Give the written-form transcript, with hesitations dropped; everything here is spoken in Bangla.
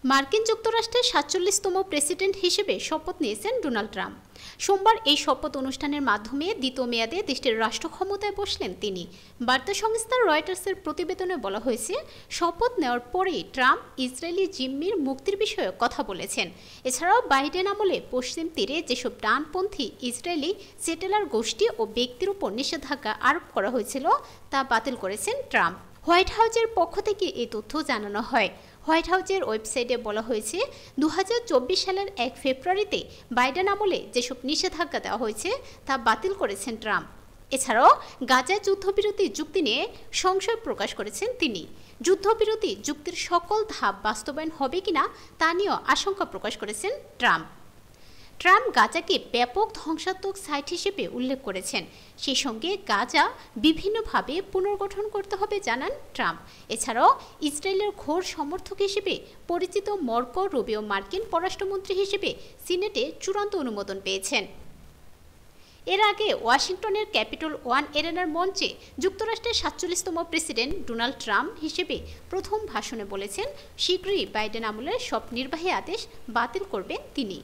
মার্কিন যুক্তরাষ্ট্রের ৪৭তম প্রেসিডেন্ট হিসেবে শপথ নিয়েছেন ডোনাল্ড ট্রাম্প। সোমবার এই শপথ অনুষ্ঠানের মাধ্যমে দ্বিতীয় মেয়াদে দেশটির রাষ্ট্র ক্ষমতায় বসলেন তিনি। বার্তা সংস্থা রয়টার্সের প্রতিবেদনে বলা হয়েছে, শপথ নেওয়ার পরেই ট্রাম্প ইসরায়েলি জিম্মির মুক্তির বিষয়ে কথা বলেছেন। এছাড়াও বাইডেন আমলে পশ্চিম তীরে যেসব ডানপন্থী ইসরায়েলি সেটেলার গোষ্ঠী ও ব্যক্তির উপর নিষেধাজ্ঞা আরোপ করা হয়েছিল তা বাতিল করেছেন ট্রাম্প। হোয়াইট হাউসের পক্ষ থেকে এই তথ্য জানানো হয়। হোয়াইট হাউসের ওয়েবসাইটে বলা হয়েছে, ২০২৪ সালের ১ ফেব্রুয়ারিতে বাইডেন আমলে যেসব নিষেধাজ্ঞা দেওয়া হয়েছে তা বাতিল করেছেন ট্রাম্প। এছাড়াও গাজায় যুদ্ধবিরতি চুক্তি নিয়ে সংশয় প্রকাশ করেছেন তিনি। যুদ্ধবিরতি চুক্তির সকল ধাপ বাস্তবায়ন হবে কিনা তা নিয়েও আশঙ্কা প্রকাশ করেছেন ট্রাম্প। ট্রাম্প গাজাকে ব্যাপক ধ্বংসাত্মক সাইট হিসেবে উল্লেখ করেছেন। সেই সঙ্গে গাজা বিভিন্নভাবে পুনর্গঠন করতে হবে জানান ট্রাম্প। এছাড়াও ইসরায়েলের ঘোর সমর্থক হিসেবে পরিচিত মার্কো রুবিও মার্কিন পররাষ্ট্রমন্ত্রী হিসেবে সিনেটে চূড়ান্ত অনুমোদন পেয়েছেন। এর আগে ওয়াশিংটনের ক্যাপিটল ওয়ান এরেনার মঞ্চে যুক্তরাষ্ট্রের ৪৭তম প্রেসিডেন্ট ডোনাল্ড ট্রাম্প হিসেবে প্রথম ভাষণে বলেছেন, শীঘ্রই বাইডেন আমলের সব নির্বাহী আদেশ বাতিল করবেন তিনি।